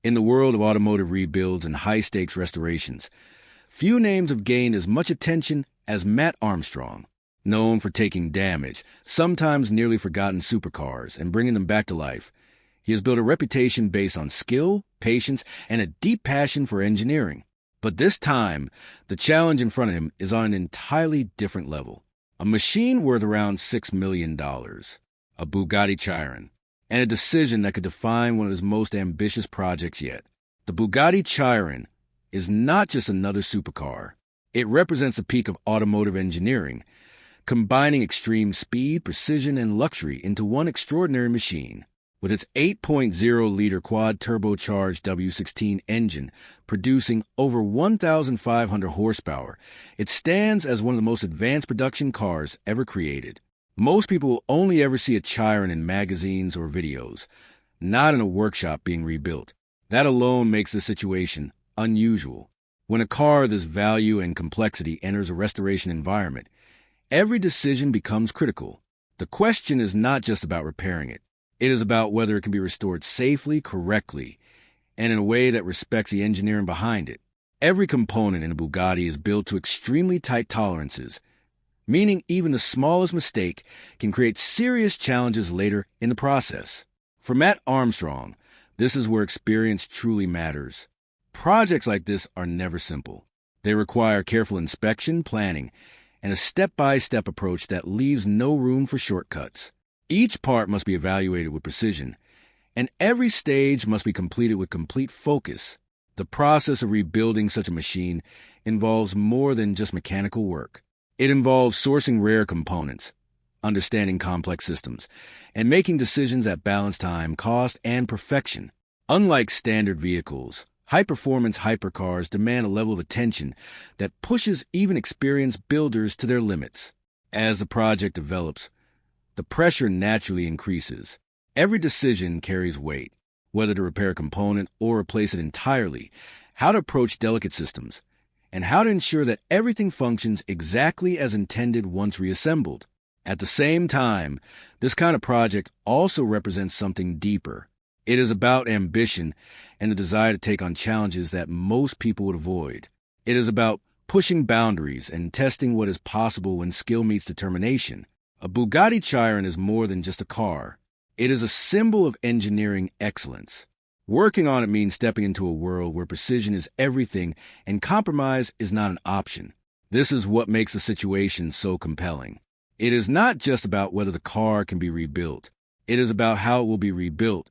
In the world of automotive rebuilds and high-stakes restorations, few names have gained as much attention as Matt Armstrong, known for taking damaged, sometimes nearly forgotten supercars and bringing them back to life. He has built a reputation based on skill, patience, and a deep passion for engineering. But this time, the challenge in front of him is on an entirely different level. A machine worth around $6 million, a Bugatti Chiron, and a decision that could define one of his most ambitious projects yet. The Bugatti Chiron is not just another supercar. It represents the peak of automotive engineering, combining extreme speed, precision, and luxury into one extraordinary machine. With its 8.0-liter quad-turbocharged W16 engine producing over 1,500 horsepower, it stands as one of the most advanced production cars ever created. Most people will only ever see a Chiron in magazines or videos, not in a workshop being rebuilt. That alone makes the situation unusual. When a car of this value and complexity enters a restoration environment, every decision becomes critical. The question is not just about repairing it. It is about whether it can be restored safely, correctly, and in a way that respects the engineering behind it. Every component in a Bugatti is built to extremely tight tolerances, meaning even the smallest mistake can create serious challenges later in the process. For Matt Armstrong, this is where experience truly matters. Projects like this are never simple. They require careful inspection, planning, and a step-by-step approach that leaves no room for shortcuts. Each part must be evaluated with precision, and every stage must be completed with complete focus. The process of rebuilding such a machine involves more than just mechanical work. It involves sourcing rare components, understanding complex systems, and making decisions that balance time, cost, and perfection. Unlike standard vehicles, high-performance hypercars demand a level of attention that pushes even experienced builders to their limits. As the project develops, the pressure naturally increases. Every decision carries weight, whether to repair a component or replace it entirely, how to approach delicate systems, and how to ensure that everything functions exactly as intended once reassembled. At the same time, this kind of project also represents something deeper. It is about ambition and the desire to take on challenges that most people would avoid. It is about pushing boundaries and testing what is possible when skill meets determination. A Bugatti Chiron is more than just a car. It is a symbol of engineering excellence. Working on it means stepping into a world where precision is everything and compromise is not an option. This is what makes the situation so compelling. It is not just about whether the car can be rebuilt. It is about how it will be rebuilt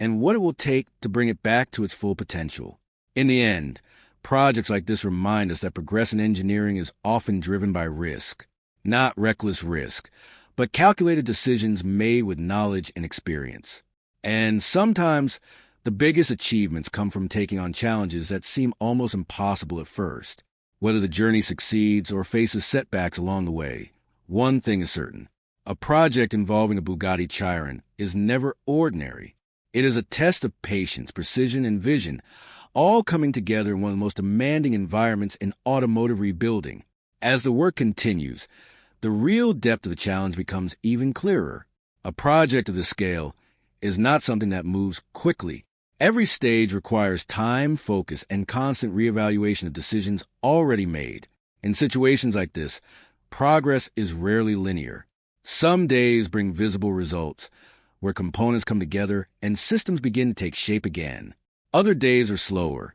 and what it will take to bring it back to its full potential. In the end, projects like this remind us that progress in engineering is often driven by risk. Not reckless risk, but calculated decisions made with knowledge and experience. And sometimes, the biggest achievements come from taking on challenges that seem almost impossible at first. Whether the journey succeeds or faces setbacks along the way, one thing is certain. A project involving a Bugatti Chiron is never ordinary. It is a test of patience, precision, and vision, all coming together in one of the most demanding environments in automotive rebuilding. As the work continues, the real depth of the challenge becomes even clearer. A project of this scale is not something that moves quickly. Every stage requires time, focus, and constant reevaluation of decisions already made. In situations like this, progress is rarely linear. Some days bring visible results, where components come together and systems begin to take shape again. Other days are slower,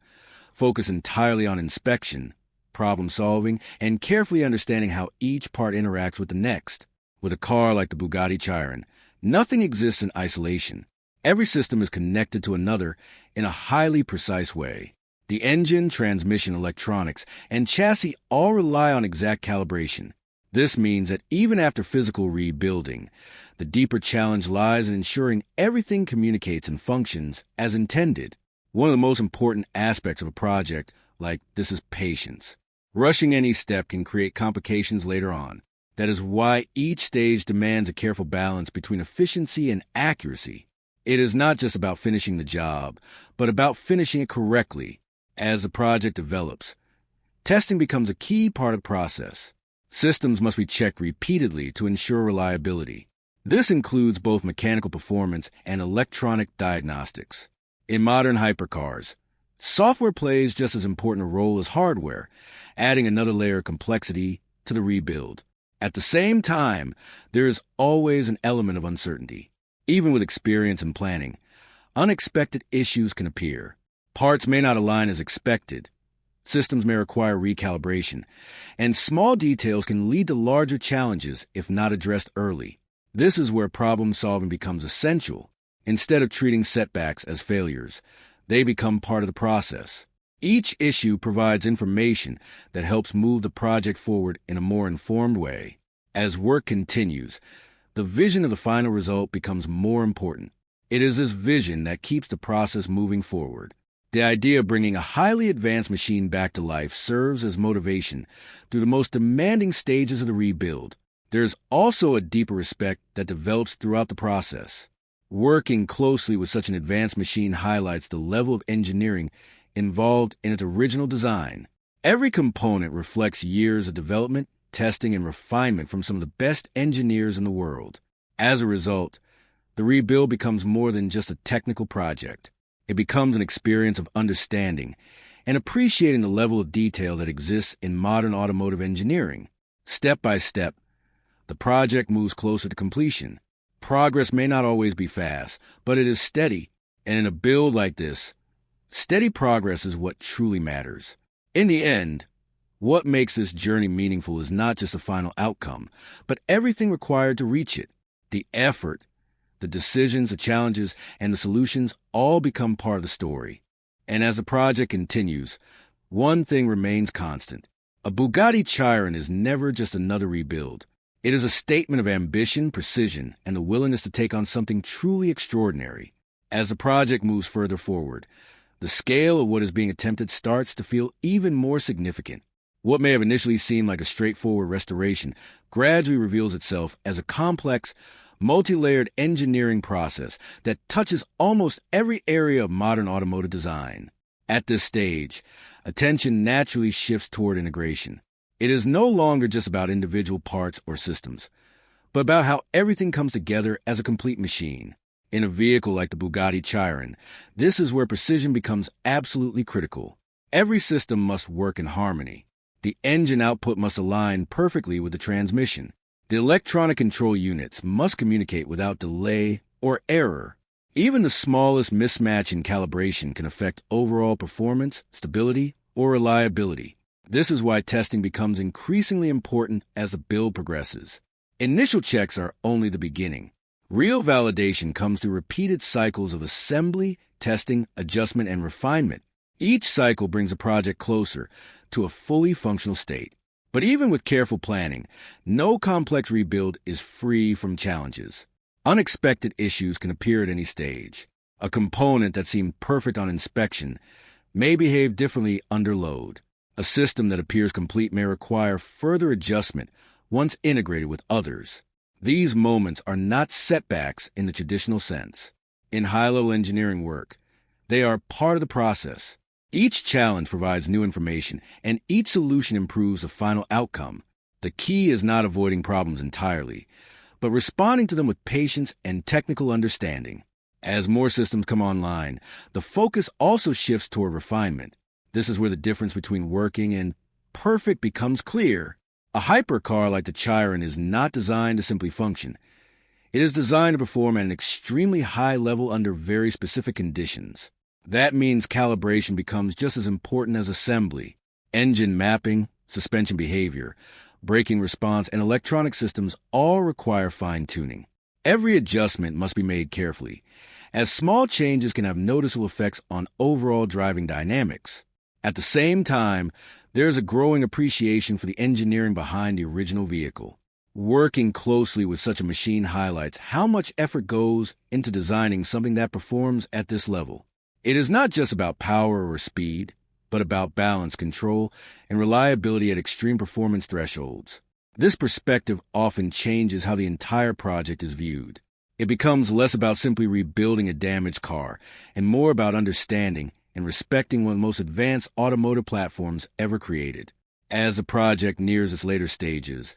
focus entirely on inspection, problem-solving, and carefully understanding how each part interacts with the next. With a car like the Bugatti Chiron, nothing exists in isolation. Every system is connected to another in a highly precise way. The engine, transmission, electronics, and chassis all rely on exact calibration. This means that even after physical rebuilding, the deeper challenge lies in ensuring everything communicates and functions as intended. One of the most important aspects of a project like this is patience. Rushing any step can create complications later on. That is why each stage demands a careful balance between efficiency and accuracy. It is not just about finishing the job, but about finishing it correctly. As the project develops, testing becomes a key part of the process. Systems must be checked repeatedly to ensure reliability. This includes both mechanical performance and electronic diagnostics. In modern hypercars, software plays just as important a role as hardware, adding another layer of complexity to the rebuild. At the same time, there is always an element of uncertainty. Even with experience and planning, unexpected issues can appear. Parts may not align as expected. Systems may require recalibration, and small details can lead to larger challenges if not addressed early. This is where problem-solving becomes essential. Instead of treating setbacks as failures, they become part of the process. Each issue provides information that helps move the project forward in a more informed way. As work continues, the vision of the final result becomes more important. It is this vision that keeps the process moving forward. The idea of bringing a highly advanced machine back to life serves as motivation through the most demanding stages of the rebuild. There is also a deeper respect that develops throughout the process. Working closely with such an advanced machine highlights the level of engineering involved in its original design. Every component reflects years of development, testing, and refinement from some of the best engineers in the world. As a result, the rebuild becomes more than just a technical project. It becomes an experience of understanding and appreciating the level of detail that exists in modern automotive engineering. Step by step, the project moves closer to completion. Progress may not always be fast, but it is steady. And in a build like this, steady progress is what truly matters. In the end, what makes this journey meaningful is not just the final outcome, but everything required to reach it. The effort, the decisions, the challenges, and the solutions all become part of the story. And as the project continues, one thing remains constant. A Bugatti Chiron is never just another rebuild. It is a statement of ambition, precision, and the willingness to take on something truly extraordinary. As the project moves further forward, the scale of what is being attempted starts to feel even more significant. What may have initially seemed like a straightforward restoration gradually reveals itself as a complex, multi-layered engineering process that touches almost every area of modern automotive design. At this stage, attention naturally shifts toward integration. It is no longer just about individual parts or systems, but about how everything comes together as a complete machine. In a vehicle like the Bugatti Chiron, this is where precision becomes absolutely critical. Every system must work in harmony. The engine output must align perfectly with the transmission. The electronic control units must communicate without delay or error. Even the smallest mismatch in calibration can affect overall performance, stability, or reliability. This is why testing becomes increasingly important as the build progresses. Initial checks are only the beginning. Real validation comes through repeated cycles of assembly, testing, adjustment, and refinement. Each cycle brings a project closer to a fully functional state. But even with careful planning, no complex rebuild is free from challenges. Unexpected issues can appear at any stage. A component that seemed perfect on inspection may behave differently under load. A system that appears complete may require further adjustment once integrated with others. These moments are not setbacks in the traditional sense. In high-level engineering work, they are part of the process. Each challenge provides new information, and each solution improves the final outcome. The key is not avoiding problems entirely, but responding to them with patience and technical understanding. As more systems come online, the focus also shifts toward refinement. This is where the difference between working and perfect becomes clear. A hypercar like the Chiron is not designed to simply function. It is designed to perform at an extremely high level under very specific conditions. That means calibration becomes just as important as assembly. Engine mapping, suspension behavior, braking response, and electronic systems all require fine-tuning. Every adjustment must be made carefully, as small changes can have noticeable effects on overall driving dynamics. At the same time, there is a growing appreciation for the engineering behind the original vehicle. Working closely with such a machine highlights how much effort goes into designing something that performs at this level. It is not just about power or speed, but about balance, control, and reliability at extreme performance thresholds. This perspective often changes how the entire project is viewed. It becomes less about simply rebuilding a damaged car and more about understanding and respecting one of the most advanced automotive platforms ever created. As the project nears its later stages,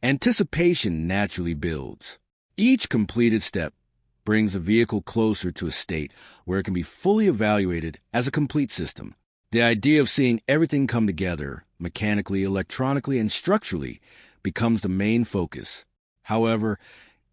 anticipation naturally builds. Each completed step brings the vehicle closer to a state where it can be fully evaluated as a complete system. The idea of seeing everything come together, mechanically, electronically, and structurally, becomes the main focus. However,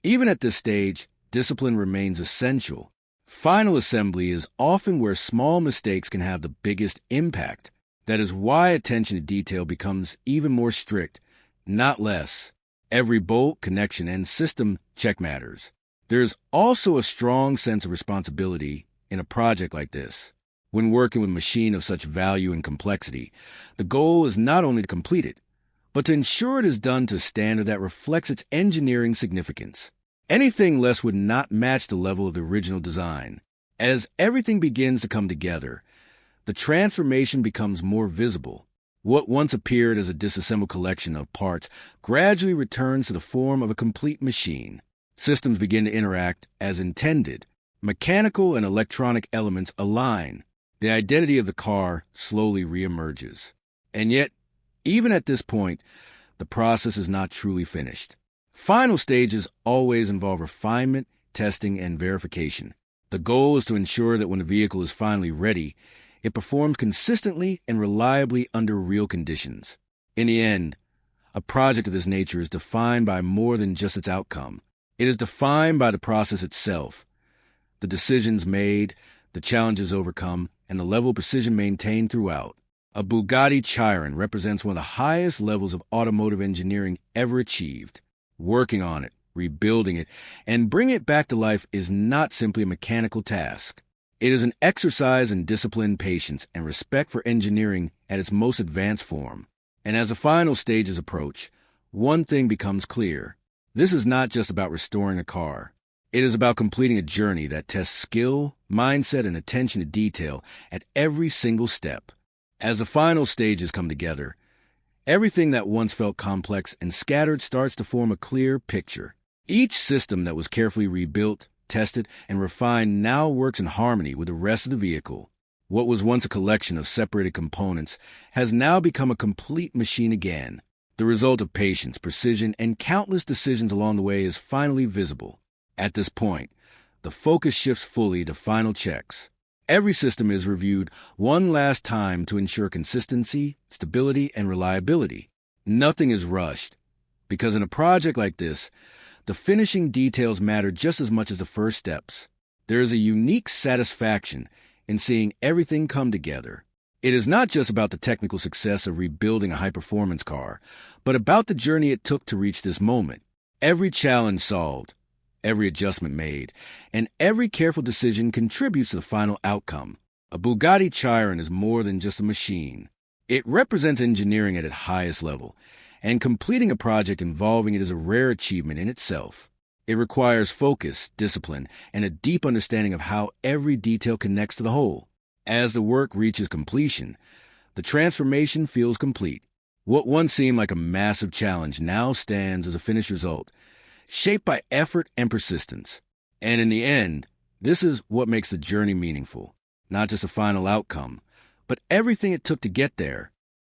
even at this stage, discipline remains essential. Final assembly is often where small mistakes can have the biggest impact. That is why attention to detail becomes even more strict, not less. Every bolt, connection, and system check matters. There is also a strong sense of responsibility in a project like this. When working with a machine of such value and complexity, the goal is not only to complete it, but to ensure it is done to a standard that reflects its engineering significance. Anything less would not match the level of the original design. As everything begins to come together, the transformation becomes more visible. What once appeared as a disassembled collection of parts gradually returns to the form of a complete machine. Systems begin to interact as intended. Mechanical and electronic elements align. The identity of the car slowly reemerges. And yet, even at this point, the process is not truly finished. Final stages always involve refinement, testing, and verification. The goal is to ensure that when the vehicle is finally ready, it performs consistently and reliably under real conditions. In the end, a project of this nature is defined by more than just its outcome. It is defined by the process itself, the decisions made, the challenges overcome, and the level of precision maintained throughout. A Bugatti Chiron represents one of the highest levels of automotive engineering ever achieved. Working on it, rebuilding it, and bringing it back to life is not simply a mechanical task. It is an exercise in discipline, patience, and respect for engineering at its most advanced form. And as the final stages approach, one thing becomes clear. This is not just about restoring a car. It is about completing a journey that tests skill, mindset, and attention to detail at every single step. As the final stages come together, everything that once felt complex and scattered starts to form a clear picture. Each system that was carefully rebuilt, tested, and refined now works in harmony with the rest of the vehicle. What was once a collection of separated components has now become a complete machine again. The result of patience, precision, and countless decisions along the way is finally visible. At this point, the focus shifts fully to final checks. Every system is reviewed one last time to ensure consistency, stability, and reliability. Nothing is rushed, because in a project like this, the finishing details matter just as much as the first steps. There is a unique satisfaction in seeing everything come together. It is not just about the technical success of rebuilding a high-performance car, but about the journey it took to reach this moment. Every challenge solved, every adjustment made, and every careful decision contributes to the final outcome. A Bugatti Chiron is more than just a machine. It represents engineering at its highest level, and completing a project involving it is a rare achievement in itself. It requires focus, discipline, and a deep understanding of how every detail connects to the whole. As the work reaches completion, the transformation feels complete. What once seemed like a massive challenge now stands as a finished result, shaped by effort and persistence. And in the end, this is what makes the journey meaningful. Not just a final outcome, but everything it took to get there.